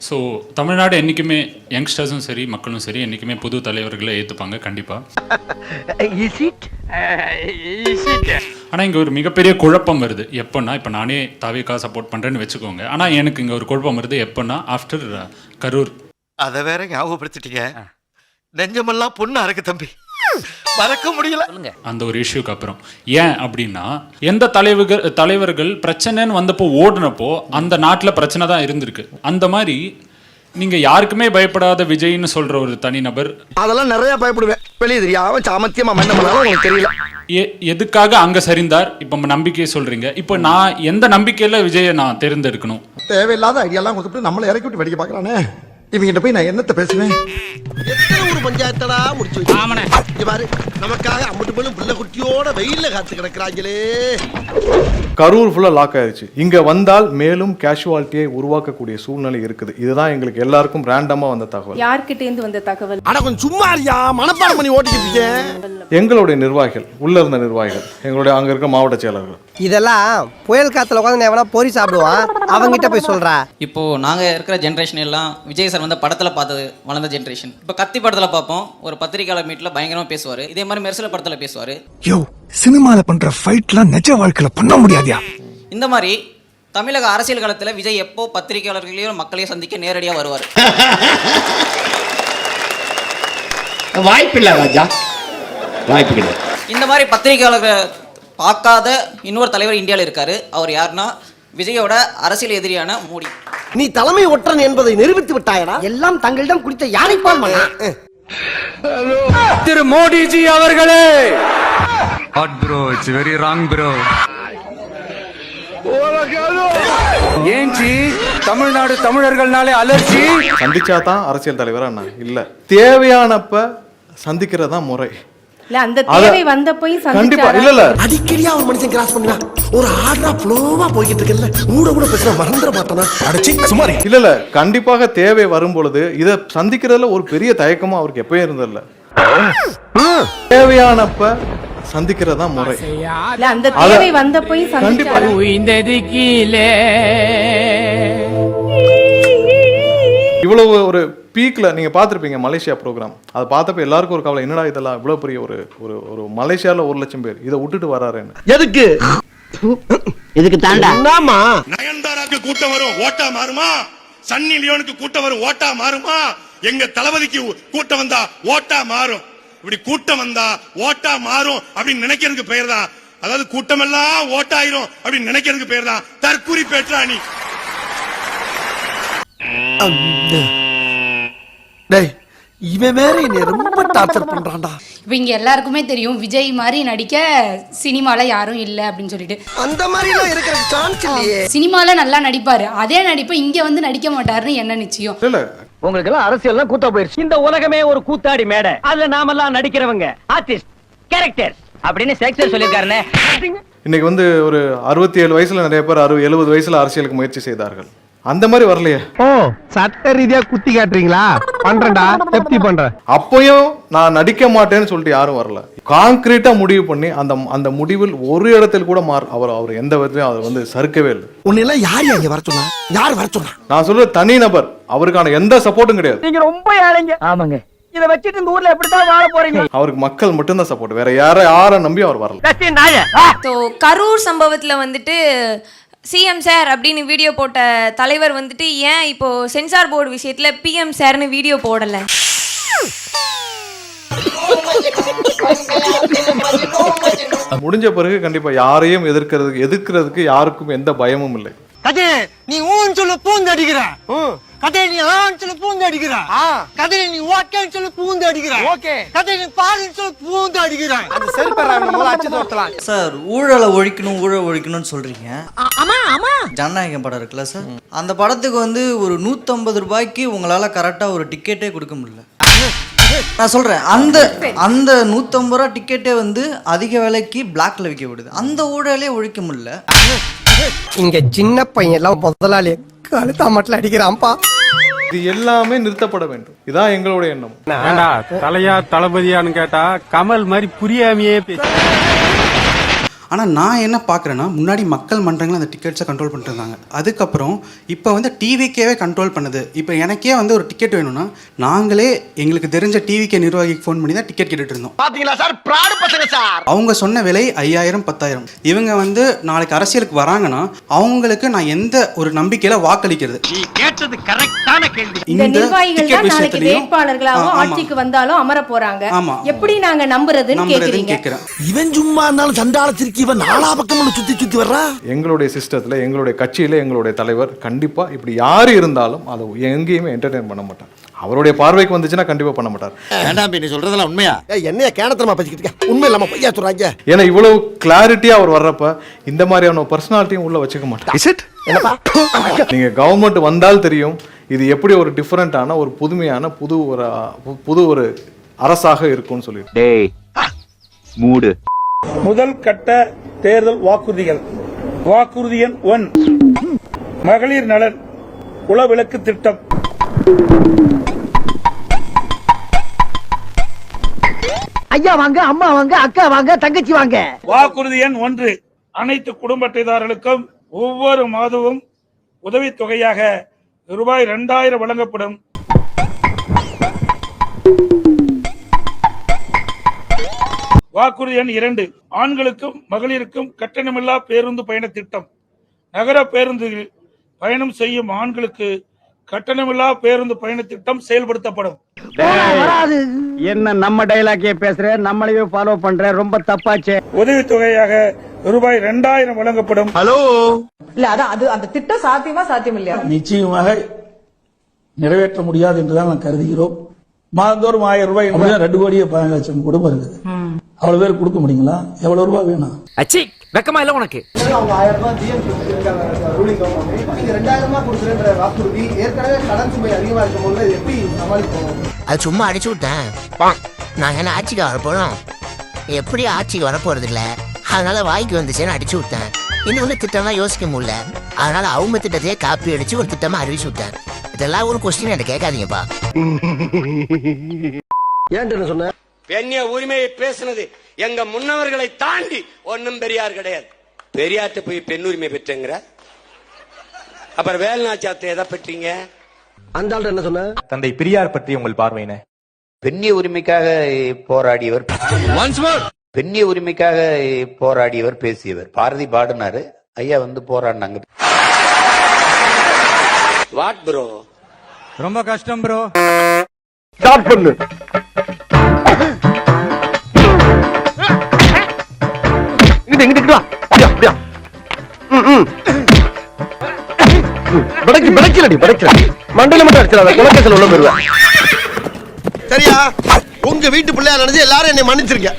So Tamil Nadu என்றைக்குமே யங்ஸ்டர்ஸும் சரி மக்களும் சரி என்றைக்குமே புது தலைவர்களை ஏற்றுப்பாங்க கண்டிப்பாக. ஆனால் இங்கே ஒரு மிகப்பெரிய குழப்பம் வருது எப்போன்னா, இப்போ நானே தாவேகா சப்போர்ட் பண்ணுறேன்னு வச்சுக்கோங்க. ஆனால் எனக்கு இங்கே ஒரு குழப்பம் வருது எப்போன்னா, ஆஃப்டர் கரூர். அதை வேற ஞாபகப்படுத்திட்டீங்க. நெஞ்சமெல்லாம் பொண்ணா இருக்கு தம்பி, மறக்க முடியல அந்த ஒரு இஷ்யூக்கு அப்புறம். ஏன் அப்படின்னா, எந்த தலைவர்கள் பிரச்சனைன்னு வந்தப்போ ஓடுனப்போ அந்த நாட்டில் பிரச்சனை தான் இருந்திருக்கு. அந்த மாதிரி நீங்க யாருக்குமே பயப்படாத விஜய்னு சொல்ற ஒரு தனிநபர், அதெல்லாம் நிறைய பயப்படுவேன், வெளியே தெரியாம சாமத்தியமா மண்ண பண்ணாலும் உங்களுக்கு தெரியல எதுக்காக அங்க சரிந்தார்? இப்ப நம்பிக்கையை சொல்றீங்க. இப்போ நான் எந்த நம்பிக்கையில விஜயை நான் தேர்ந்தெடுக்கணும்? தேவையில்லாத ஐடியாலாம் கொடுத்துட்டு நம்மளை இறக்கி விட்டு வெடிக்க பாக்குறானே, இவங்கிட்ட போய் நான் என்னத்த பேசுவேன்? எத்தனை ஒரு பஞ்சாயத்தடா முடிச்சு வச்சு பாரு, நமக்காக அம்மட்டு போலும் பிள்ளை குட்டியோட வெயில்ல காத்து கிடக்குறாங்களே. கரூர் ஃபுல்லா லாக் ஆயிடுச்சு. இங்க வந்தால் மேலும் கேஷுவாலிட்டியை உருவாக்கக்கூடிய சூழ்நிலை இருக்குது. இதுதான் எங்களுக்கு எல்லாருக்கும் ரேண்டமா வந்த தகவல். யார்கிட்ட இருந்து வந்த தகவல்? ஆனா கொஞ்சம் சும்மா இருக்கியா, மனப்பாடம் பண்ணி ஓட்டிக்கிட்டு எங்களுடைய நிர்வாகிகள், உள்ள இருந்த நிர்வாகிகள், எங்களுடைய அங்க இருக்க மாவட்ட செயலர்கள். இதெல்லாம் புயல் காத்துல உட்காந்து எவனா பொறி சாப்பிடுவான், அவங்கிட்ட போய் சொல்றா. இப்போ நாங்க இருக்கிற ஜென்ரேஷன் எல்லாம் விஜய் சார் வந்து படத்துல பார்த்தது வளர்ந்த ஜென்ரேஷன். இப்போ கத்தி படத்துல பார்ப்போம், ஒரு பத்திரிகையாளர் மீட்ல பயங்கரமா பேசுவாரு. இதே மாதிரி மெர்சல் படத்துல பேசுவாரு. யோ, சினிமால பண்ற ஃபைட்லாம் நிஜ வாழ்க்கையில பண்ண முடியாதியா? இந்த மாதிரி தமிழக அரசியல் களத்துல விஜய் எப்போ பத்திரிகையாளர்களையும் மக்களையும் சந்திக்க நேரடியா வருவார். வாய்ப்பில்லை ராஜா, வாய்ப்பு கிடையாது. இந்த மாதிரி பத்திரிகையாளர்கள் பார்க்காத இன்னொரு தலைவர் இந்தியாவில் இருக்காரு. அவர் யாருன்னா விஜயோட அரசியல் எதிரியான மோடி. நீ தலைமை ஒற்றன் என்பதை நிரூபித்து விட்டாயடா. எல்லாம் தங்களிடம் குடித்த யானைப்பால் மண்ணா. திரு மோடிஜி அவர்களே. bro, it's very wrong bro. ஏஞ்சி தமிழ்நாடு தமிழர்கள்னாலே அலர்ஜி. சந்திச்சா தான் அரசியல் தலைவரா? என்ன இல்ல, தேவையானப்ப சந்திக்கிறதா முறை. இல்ல அந்த தேவை வந்த போய் கண்டிப்பா இல்ல இல்ல அடிக்கடியா ஒரு மனுஷன் கிராஸ் பண்ணுவான், ஒரு ஆர்டரா ஃப்ளோவா போயிட்டு இருக்கல, கூட பேசுற மறந்துட மாட்டானா? அடச்சி சுமாரி இல்ல இல்ல, கண்டிப்பாக தேவை வரும் பொழுது இத சந்திக்கிறதுல ஒரு பெரிய தயக்கமா அவருக்கு எப்பயும் இருந்ததில்ல. தேவையானப்ப சந்திக்கிறதா முறை. இல்ல அந்த தேவை வந்த போய் கண்டிப்பா இவ்வளவு ஒரு பீக்ல நீங்க பாத்திருப்பீங்க மலேசியா ப்ரோக்ராம். அதை பார்த்தப்ப எல்லாருக்கும் ஒரு கவலை, என்னடா இதெல்லாம் இவ்வளவு பெரிய ஒரு ஒரு மலேசியால 1 லட்சம் பேர் இதை விட்டுட்டு வராருன்னு. எதுக்கு இதுக்கு தாண்டா நயன்தாராக்கு கூட்டம் வரும் ஓட்டா மாறுமா, சன்னி லியோனுக்கு கூட்டம் வரும் ஓட்டா மாறுமா, எங்க தளபதிக்கு கூட்டம் வந்தா ஓட்டா மாறும். இப்படி கூட்டம் வந்தா ஓட்டா மாறும் அப்படின்னு நினைக்கிறதுக்கு பெயர் தான், அதாவது கூட்டம் எல்லாம் ஓட்டாயிரும் அப்படின்னு நினைக்கிறதுக்கு பெயர் தான் தற்குறி பேற்றாணி. டேய், இவன் வேற என்னை ரொம்ப டார்ச்சர் பண்றான்டா. இப்போ இங்க எல்லாருக்குமே தெரியும் விஜய் மாதிரி நடிக்க சினிமால யாரும் இல்ல அப்படின்னு சொல்லிட்டு. அந்த மாதிரி எல்லாம் இருக்கிற சான்ஸ் இல்லையே. சினிமால நல்லா நடிப்பாரு, அதே நடிப்பை இங்க வந்து நடிக்க மாட்டாருன்னு என்ன நிச்சயம்? இல்ல உங்களுக்கு எல்லாம் அரசியல் கூத்தா போயிருச்சு. இந்த உலகமே ஒரு கூத்தாடி மேடை, அதுல நாமெல்லாம் நடிக்கிறவங்க ஆர்டிஸ்ட் கேரக்டர்ஸ் அப்படின்னு ஷேக்ஸ்பியர் சொல்லியிருக்காருன்னு. இன்னைக்கு வந்து ஒரு 67 வயசுல நிறைய பேர் 70 வயசுல அரசியலுக்கு முயற்சி செய்தார்கள். அந்த மாதிரி வரலையே. ஓ, சட்ட ரீதியா குத்தி காட்டுறீங்களா? பண்றேன்டா, செப்டி பண்றேன். அப்பயும் நான் நடிக்க மாட்டேன்னு சொல்லிட்டு யாரும் வரல. கான்கிரீட்டா முடிவு பண்ணி அந்த முடிவில் ஒரு இடத்தில் கூட அவர் எந்த விதத்திலும் அவர் வந்து சறுக்கவே இல்லை. உன்னெல்லாம் யார் அங்க வர சொன்னா? யார் வர சொன்னா? நான் சொல்ற தனி நபர், அவருக்கான எந்த சப்போர்ட்டும் கிடையாது. நீங்க ரொம்ப ஏழைங்க. ஆமாங்க. இத வச்சிட்டு இந்த ஊர்ல எப்படிதான் வாழ போறீங்க? அவருக்கு மக்கள் மட்டும்தான் சப்போர்ட், வேற யாரை நம்பி அவர் வரல. கரூர் சம்பவத்துல வந்துட்டு சிஎம் சார் அப்படின்னு வீடியோ போட்ட தலைவர் வந்துட்டு ஏன் இப்போ சென்சார் போர்டு விஷயத்துல பிஎம் சார்னு வீடியோ போடல? முடிஞ்ச பிறகு கண்டிப்பா யாரையும் எதிர்க்கிறதுக்கு யாருக்கும் எந்த பயமும் இல்லை. கதே நீ ஊன் சொல்ல பூந்து அடிக்கிற, கதே நீ ஆன் சொல்ல பூந்து அடிக்கிற, கதே நீ ஓகேன்னு சொல்ல பூந்து அடிக்கிற, ஓகே கதே நீ பாருன்னு சொல்ல பூந்து அடிக்கிற. அந்த செல்பரான மூல அச்சு தோத்தலாம். சார் ஊழலை ஒழிக்கணும்னு சொல்றீங்க. ஆமா ஆமா, ஜனநாயகம் படம் இருக்குல்ல சார், அந்த படத்துக்கு வந்து ஒரு 150 ரூபாய்க்கு உங்களால கரெக்டா ஒரு டிக்கெட்டே கொடுக்க முடியல. நான் சொல்றேன், அந்த 150 ரூபா டிக்கெட்டே வந்து அதிக விலைக்கு பிளாக்ல விற்க விடுது. அந்த ஊழலே ஒழிக்க முடியல. இங்க சின்ன பையன் எல்லாம் முதலாளி கழுத்தா மட்டும் அடிக்கிறான்ப்பா. இது எல்லாமே நிறுத்தப்பட வேண்டும், இதான் எங்களுடைய எண்ணம். தலையா தளபதியான்னு கேட்டா கமல் மாதிரி புரியாமையே பேச. ஆனால் நான் என்ன பார்க்குறேன்னா முன்னாடி மக்கள் மன்றங்கள் அந்த டிக்கெட்ஸை கண்ட்ரோல் பண்ணிட்டு இருந்தாங்க. அதுக்கப்புறம் இப்போ வந்து டிவிக்கேவே கண்ட்ரோல் பண்ணுது. இப்போ எனக்கே வந்து ஒரு டிக்கெட் வேணும்னா நாங்களே எங்களுக்கு தெரிஞ்ச டிவிக்கே நிர்வாகிக்கு ஃபோன் பண்ணி தான் டிக்கெட் கேட்டுட்டு இருந்தோம். பாத்தீங்களா சார், பிராடு பசங்க சார். அவங்க சொன்ன விலை 5000 10,000. இவங்க வந்து நாளைக்கு அரசியலுக்கு வராங்கன்னா அவங்களுக்கு நான் எந்த ஒரு நம்பிக்கையில வாக்களிக்கிறது? நீ கேட்டது கரெக்டான கேள்வி. இந்த நிர்வாகிகள் தான் நாளைக்கு விஷயத்துலயும் வேட்பாளர்களாகவும் ஆட்சிக்கு வந்தாலும் அமர போறாங்க. ஆமா. எப்படி நாங்க நம்புறதுன்னு கேக்குறீங்க. கேட்கிறேன். இவன் சும்மா இருந்தாலும் சண்டாளத்திற்கு இவன் நாலா பக்கம் சுத்தி வர்றா. எங்களுடைய சிஸ்டத்தில் எங்களுடைய கட்சியில் எங்களுடைய தலைவர் கண்டிப்பாக இப்படி யார் இருந்தாலும் அதை எங்கேயுமே என்டர்டெயின் பண்ண மாட்டார். அவருடைய பார்வைக்கு வந்துச்சுன்னா கண்டிப்பாக பண்ண மாட்டார். வேண்டாம், நீ சொல்றதெல்லாம் உண்மையா? என்னைய கேனத்தனமா பேசிக்கிட்டு உண்மை இல்லாம பொய்யா சொல்றாங்க. ஏன்னா இவ்வளவு கிளாரிட்டியாக அவர் வர்றப்ப இந்த மாதிரியான பர்சனாலிட்டியும் உள்ள வச்சுக்க மாட்டார். நீங்க கவர்மெண்ட் வந்தால் தெரியும் இது எப்படி ஒரு டிஃபரெண்டான ஒரு புதுமையான புது ஒரு அரசாக இருக்கும்னு சொல்லி. டேய் மூடு. முதல் கட்ட தேர்தல் வாக்குறுதிகள். வாக்குறுதி எண் 1, மகளிர் நலன் குலவிளக்கு திட்டம். ஐயா வாங்க, அம்மா வாங்க, அக்கா வாங்க, தங்கச்சி வாங்க. வாக்குறுதி எண் 1, அனைத்து குடும்ப அட்டைதாரர்களுக்கும் ஒவ்வொரு மாதமும் உதவித்தொகையாக ரூபாய் 2000 வழங்கப்படும். வாக்குறுதி எண் 2, ஆண்களுக்கும் மகளிருக்கும் கட்டணமில்லா பேருந்து பயண திட்டம். நகர பேருந்தில் பயணம் செய்யும் ஆண்களுக்கு கட்டணமில்லா பேருந்து பயண திட்டம் செயல்படுத்தப்படும். என்ன நம்ம டைலாக்கே பேசுற, நம்மளையே ஃபாலோ பண்ற, ரொம்ப தப்பாச்சே. உதவித்தொகையாக ரூபாய் 2000 வழங்கப்படும். ஹலோ, இல்ல அது அந்த திட்டம் சாத்தியம் இல்லையா? நிச்சயமாக நிறைவேற்ற முடியாது என்றுதான் நான் கருதுகிறோம். மாதந்தோறும் 1000 ரூபாய், 2 கோடியே 15 லட்சம் குடும்பம் இருக்குது. அவ்வளவு பேர் கொடுக்க முடியுங்களா? எவ்வளவு ரூபாய் வேணும்? அச்சி வெக்கமா இல்ல உனக்கு? அவங்க 1000 ரூபாய் ஜிஎம் கொடுத்திருக்காங்க ரூலிங் கவர்மெண்ட். இப்போ நீங்க 2000 ரூபாய் கொடுக்குறேன்ற வாக்குறுதி ஏற்கனவே கடன் சுமை அதிகமா இருக்கும்போது எப்படி சமாளிப்போம்? அது சும்மா அடிச்சு விட்டேன். நான் என்ன ஆட்சிக்கு வரப்போறோம்? எப்படி ஆட்சிக்கு வரப்போறது இல்ல, அதனால வாய்க்கு வந்துச்சேன்னு அடிச்சு விட்டேன். இன்னொன்னு திட்டம்லாம் யோசிக்க முடியல, அதனால அவங்க திட்டத்தையே காப்பி அடிச்சு ஒரு திட்டமா அறிவிச்சு விட்டேன். இதெல்லாம் ஒரு கொஸ்டின் என்ன கேட்காதீங்கப்பா. ஏன்ட்டு சொன்ன பெண்ணிய உரிமையை பேசினது எங்க முன்னவர்களை தாண்டி ஒன்னும் பெரியார் கிடையாது. பெரியார்ட்ட போய் பெண் உரிமை பெற்றங்கிற, அப்புறம் வேலுநாச்சியார்ட்ட எதை பெற்றீங்க? அந்த ஆள் என்ன சொன்ன? தந்தை பெரியார் பற்றி உங்கள் பார்வையின? பெண்ணிய உரிமைக்காக போராடியவர், பெண்ணிய உரிமைக்காக போராடியவர், பேசியவர். பாரதி பாடினாரு, ஐயா வந்து போராடினாங்க. What bro? ரொம்ப கஷ்டம் ப்ரோ. ஸ்டார்ட் பண்ணு. இங்கிட்டு வா. அப்படியா? படைக்கலடி. மண்டையில மட்டும் அடிச்சிடாத, குலக்கேசல் உள்ள போயிருவேன். சரியா? உங்க வீட்டு பிள்ளையா நினைச்சு எல்லாரும் என்னை மன்னிச்சிருக்க.